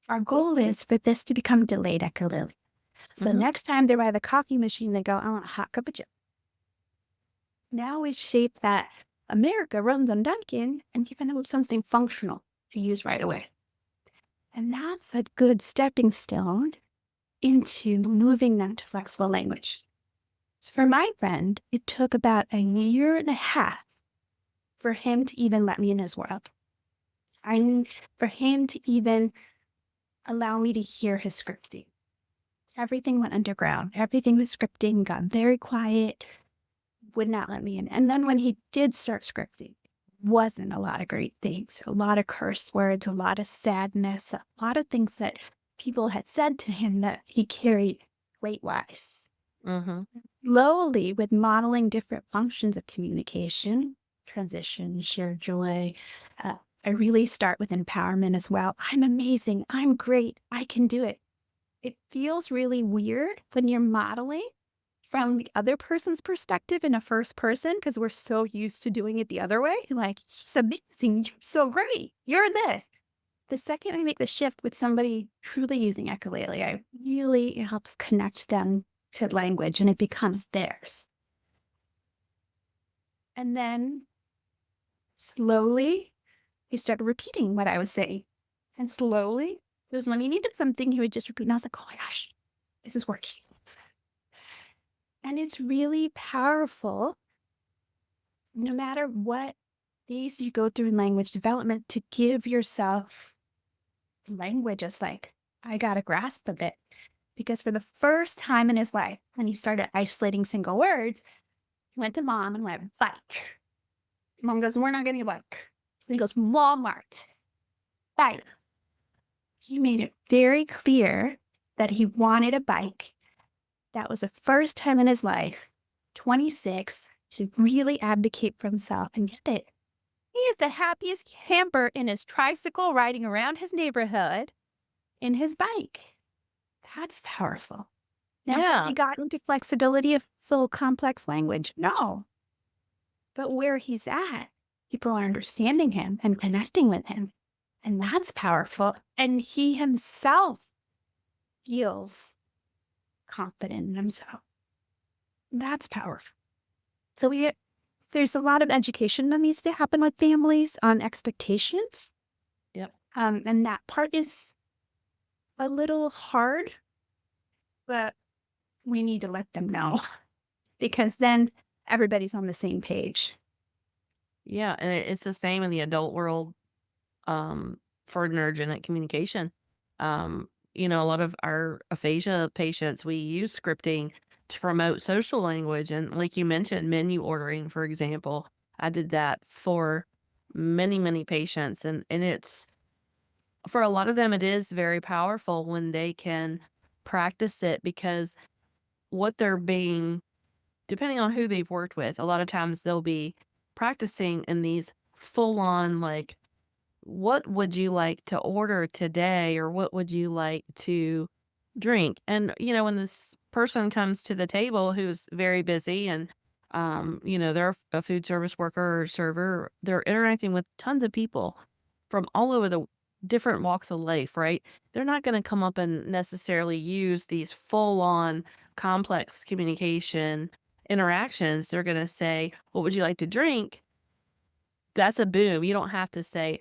Our goal is for this to become delayed echolalia. So next time they're by the coffee machine, they go, I want a hot cup of Joe. Now we've shaped that America runs on Dunkin' and given them something functional to use right away. And that's a good stepping stone into moving them to flexible language. So for my friend, it took about a year and a half for him to even let me in his world. For him to even allow me to hear his scripting. Everything went underground. Everything was scripting, got very quiet, would not let me in. And then when he did start scripting, wasn't a lot of great things, a lot of curse words, a lot of sadness, a lot of things that people had said to him that he carried weight-wise. Slowly, with modeling different functions of communication, transition, share joy, I really start with empowerment as well. I'm amazing. I'm great. I can do it. It feels really weird when you're modeling from the other person's perspective in a first person because we're so used to doing it the other way. Like, it's amazing. You're so great. You're this. The second we make the shift with somebody truly using echolalia, it really helps connect them to language and it becomes theirs. And then slowly, he started repeating what I was saying. And slowly, there was when he needed something, he would just repeat. And I was like, oh my gosh, this is working. And it's really powerful, no matter what phase you go through in language development, to give yourself language as like, I got a grasp of it. Because for the first time in his life, when he started isolating single words, he went to mom and went, bike. Mom goes, we're not getting a bike. And he goes, Walmart. Bike. He made it very clear that he wanted a bike. That was the first time in his life, 26, to really advocate for himself and get it. He is the happiest camper in his tricycle riding around his neighborhood in his bike. That's powerful. Now, has Yeah. he gotten to flexibility of full complex language? No. But where he's at, people are understanding him and connecting with him. And that's powerful. And he himself feels confident in himself. That's powerful. So there's a lot of education that needs to happen with families on expectations. Yep. And that part is a little hard, but we need to let them know because then everybody's on the same page. Yeah, and it's the same in the adult world, for neurogenic communication. A lot of our aphasia patients, we use scripting to promote social language, and like you mentioned, menu ordering, for example. I did that for many, many patients, and it's for a lot of them, it is very powerful when they can practice it because what they're being depending on who they've worked with, a lot of times they'll be practicing in these full on, like, what would you like to order today? Or what would you like to drink? And, when this person comes to the table who's very busy and, they're a food service worker or server, they're interacting with tons of people from all over the different walks of life, right? They're not going to come up and necessarily use these full on complex communication interactions. They're going to say, what would you like to drink? That's a boom. You don't have to say,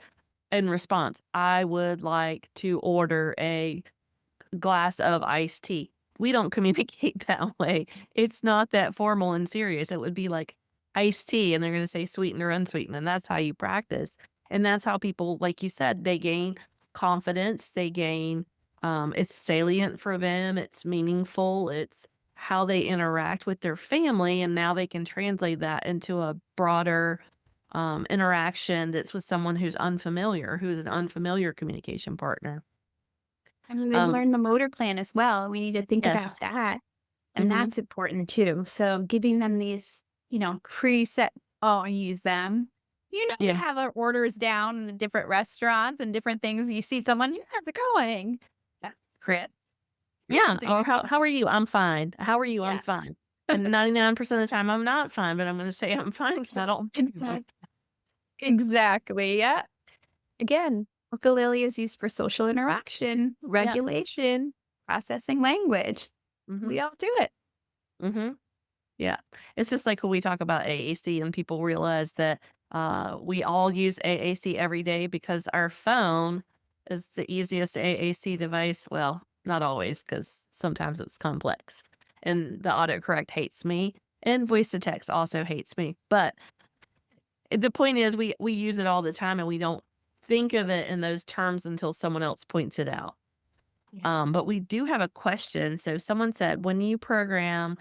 in response, I would like to order a glass of iced tea. We don't communicate that way. It's not that formal and serious. It would be like iced tea, and they're going to say sweetened or unsweetened. And that's how you practice. And that's how people, like you said, they gain confidence. They gain, it's salient for them. It's meaningful. It's how they interact with their family. And now they can translate that into a broader interaction that's with someone who's unfamiliar, who's an unfamiliar communication partner. I mean, they've Um, learned the motor plan as well. We need to think yes. about that. And Mhm. that's important too. So giving them these, preset, oh, I use them. You Yeah. have our orders down in the different restaurants and different things. You see someone, how's it going? That's Chris. Yeah. How's it Or going? how are you? I'm fine. How are you? I'm Yeah. fine. And 99% of the time I'm not fine, but I'm gonna say I'm fine because I don't feel well. Exact- Exactly. Yeah. Again, ukulele is used for social interaction, Yeah. regulation, processing language. Mhm. We all do it. Mhm. Yeah. It's just like when we talk about AAC and people realize that we all use AAC every day because our phone is the easiest AAC device. Well, not always, because sometimes it's complex. And the autocorrect hates me. And voice to text also hates me. But the point is we use it all the time and we don't think of it in those terms until someone else points it out. Yeah. But we do have a question. So someone said, when you program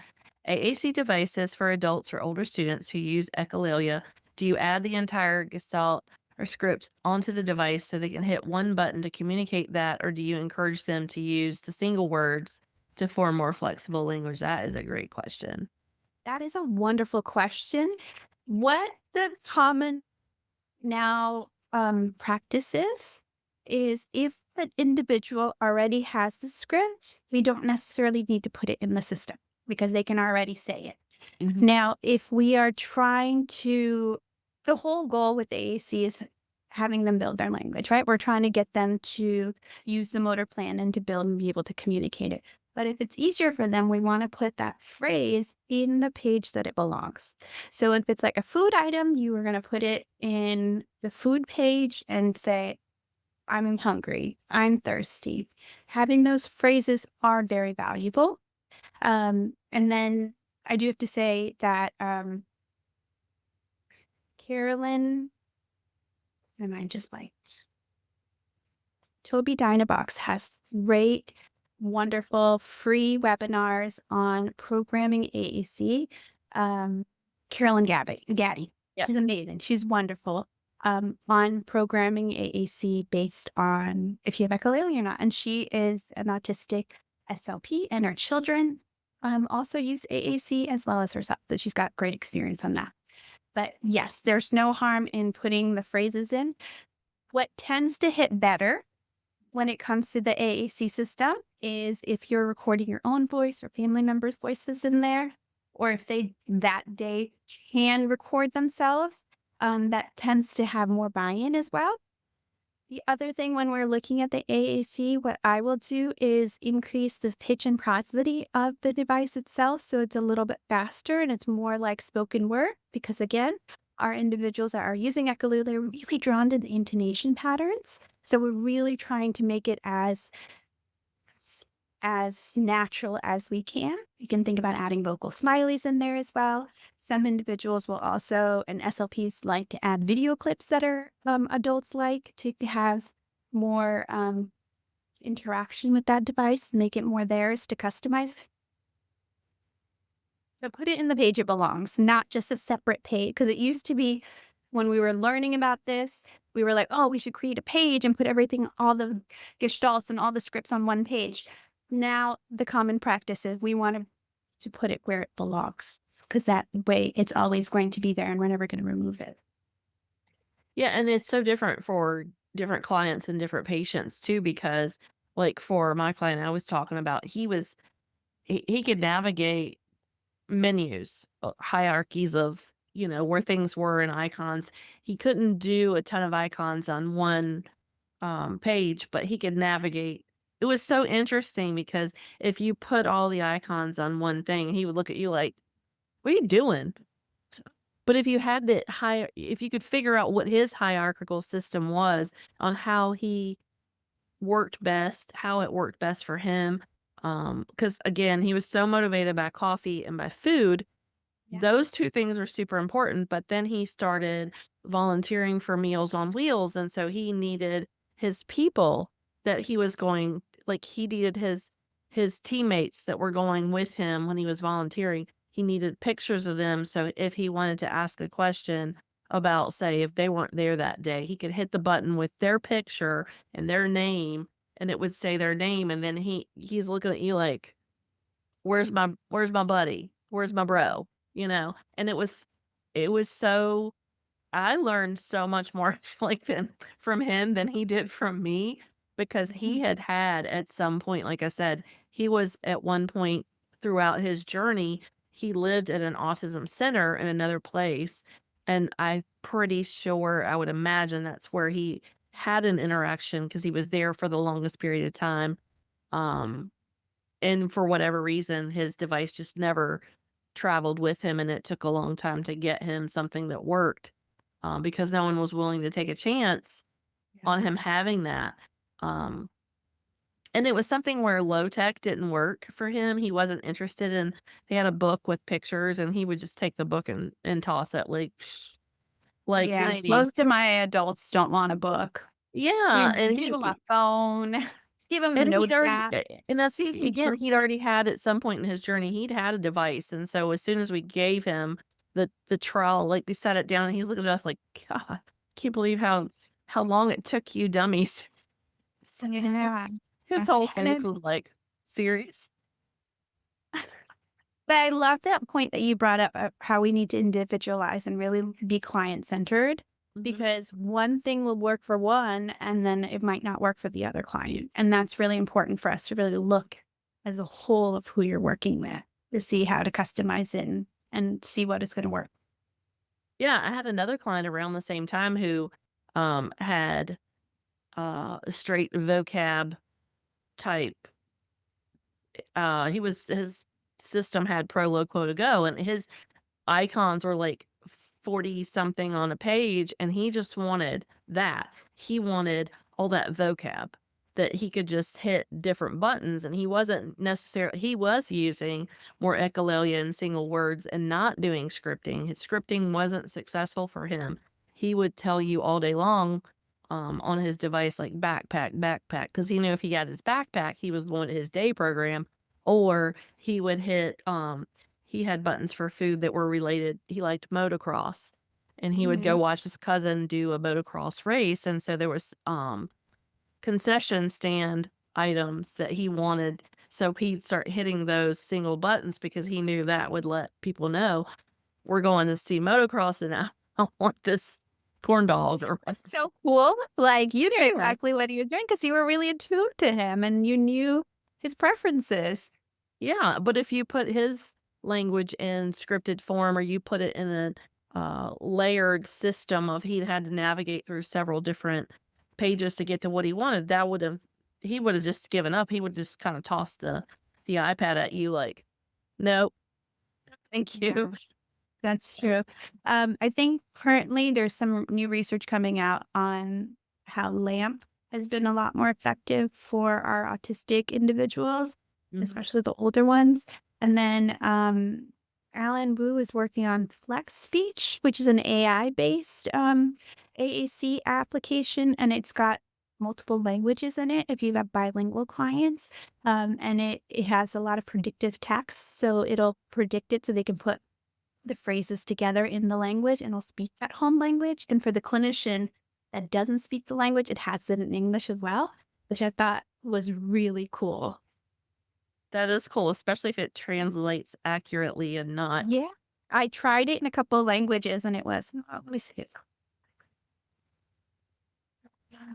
AAC devices for adults or older students who use Echolalia, do you add the entire gestalt or script onto the device so they can hit one button to communicate that, or do you encourage them to use the single words to form more flexible language? That is a great question. That is a wonderful question. What the common now practices is if an individual already has the script, we don't necessarily need to put it in the system because they can already say it. Mhm. Now, if we are trying to, the whole goal with the AAC is having them build their language, right? We're trying to get them to use the motor plan and to build and be able to communicate it. But if it's easier for them, we want to put that phrase in the page that it belongs. So if it's like a food item, you are going to put it in the food page and say, I'm hungry, I'm thirsty. Having those phrases are very valuable. And then I do have to say that Carolyn, and I just blanked. Toby Dynabox has great, wonderful free webinars on programming AAC. Carolyn Gaddy. Yes. She's amazing. She's wonderful. On programming AAC based on if you have echolalia or not. And she is an autistic SLP, and her children also use AAC as well as herself. So she's got great experience on that. But yes, there's no harm in putting the phrases in. What tends to hit better when it comes to the AAC system is if you're recording your own voice or family members' voices in there, or if they that day can record themselves, that tends to have more buy-in as well. The other thing when we're looking at the AAC, what I will do is increase the pitch and prosody of the device itself so it's a little bit faster and it's more like spoken word. Because again, our individuals that are using echolalia are really drawn to the intonation patterns. So we're really trying to make it as natural as we can. You can think about adding vocal smileys in there as well. Some individuals will also, and SLPs like to add video clips that are adults like to have more interaction with that device, make it more theirs to customize. So put it in the page it belongs, not just a separate page. Because it used to be when we were learning about this, we were like, oh, we should create a page and put everything, all the gestalts and all the scripts on one page. Now, the common practice is we want to put it where it belongs because that way it's always going to be there and we're never going to remove it. Yeah, and it's so different for different clients and different patients too, because like for my client I was talking about, he could navigate menus, hierarchies of, where things were in icons. He couldn't do a ton of icons on one page, but he could navigate. It was so interesting because if you put all the icons on one thing, he would look at you like, "What are you doing?" But if you could figure out what his hierarchical system was on how he worked best, how it worked best for him, because again, he was so motivated by coffee and by food. Yeah. Those 2 things are super important, but then he started volunteering for Meals on Wheels, and so he needed his people that he was going like, he needed his teammates that were going with him when he was volunteering. He needed pictures of them, so if he wanted to ask a question about, say, if they weren't there that day, he could hit the button with their picture and their name, and it would say their name, and then he's looking at you like, where's my buddy? Where's my bro? And it was so I learned so much more like from him than he did from me because he Mhm. had at some point, like I said, he was at one point throughout his journey, he lived at an autism center in another place. And I'm pretty sure I would imagine that's where he had an interaction because he was there for the longest period of time. Um, and for whatever reason, his device just never traveled with him, and it took a long time to get him something that worked, because no one was willing to take a chance on Yeah. him having that. Um, and it was something where low tech didn't work for him. He wasn't interested in they had a book with pictures, and he would just take the book and toss it like, Yeah. "Lady." Most of my adults don't want a book. Yeah, Give and give 'em a phone. Give them a And he'd already notepad. and that's Speech again, he'd already had at some point in his journey, he'd had a device, and so as soon as we gave him the trial, like, we sat it down, and he's looking at us like, "God, can't believe how long it took you dummies." Yeah. His whole And face was like, "Serious?" but I love that point that you brought up of how we need to individualize and really be client centered Mhm. because one thing will work for one and then it might not work for the other client. And that's really important for us to really look as a whole of who you're working with to see how to customize it and see what is going to work. Yeah, I had another client around the same time who, had, a straight vocab type. His system had pro, low, quote, to go, and his icons were like 40 something on a page, and he just wanted that. He wanted all that vocab that he could just hit different buttons, and he was using more echolalia and single words and not doing scripting. His scripting wasn't successful for him. He would tell you all day long, on his device, like backpack, backpack, because he knew if he got his backpack, he was going to his day program, or he would hit, he had buttons for food that were related. He liked motocross, and he would go Mhm. watch his cousin do a motocross race, and so there was, concession stand items that he wanted, so he'd start hitting those single buttons because he knew that would let people know. we're going to see motocross and I want this corn dog or what. So cool. Like, you knew Yeah. exactly what he was doing because you were really attuned to him and you knew his preferences. Yeah, but if you put his language in scripted form or you put it in a layered system of he had to navigate through several different pages to get to what he wanted, he would have just given up. He would just kind of toss the iPad at you like, nope, thank Yeah. you. That's true. I think currently there's some new research coming out on how LAMP has been a lot more effective for our autistic individuals, Mhm. especially the older ones. And then Alan Wu is working on Flex Speech, which is an AI based AAC application, and it's got multiple languages in it if you have bilingual clients. And it has a lot of predictive text. So it'll predict it so they can put the phrases together in the language and will speak that home language. And for the clinician that doesn't speak the language, it has it in English as well, which I thought was really cool. That is cool, especially if it translates accurately and not. Yeah. I tried it in a couple of languages and it was, let me see,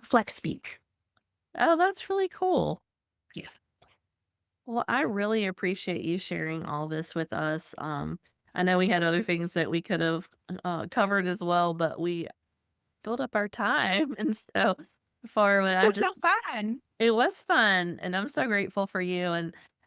Flex Speak. Oh, that's really cool. Yeah. Well, I really appreciate you sharing all this with us. I know we had other things that we could have covered as well, but we filled up our time. And so far, I It's just, so fun. it was fun. And I'm so grateful for you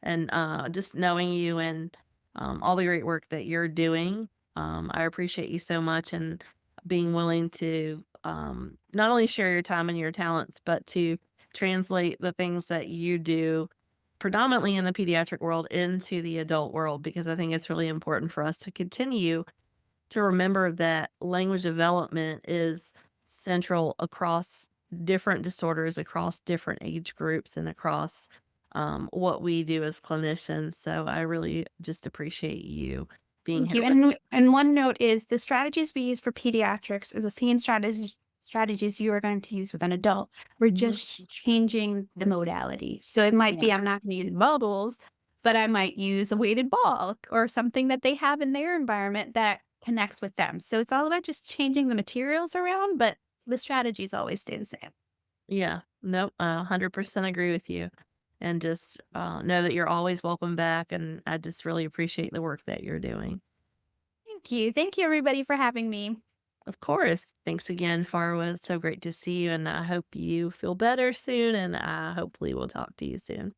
and just knowing you and all the great work that you're doing. I appreciate you so much and being willing to not only share your time and your talents, but to translate the things that you do predominantly in the pediatric world into the adult world, because I think it's really important for us to continue to remember that language development is central across different disorders, across different age groups, and across what we do as clinicians. So I really just appreciate you being Thank here you. with. And one note is the strategies we use for pediatrics are the same strategies you are going to use with an adult. We're Mhm. just changing the modality. So it might Yeah. be I'm not going to use bubbles, but I might use a weighted ball or something that they have in their environment that connects with them. So it's all about just changing the materials around, but the strategies always stay the same. Yeah. Nope. 100% agree with you. And just know that you're always welcome back. And I just really appreciate the work that you're doing. Thank you. Thank you, everybody, for having me. Of course. Thanks again, Farwa. It's so great to see you, and I hope you feel better soon, and hopefully we'll talk to you soon.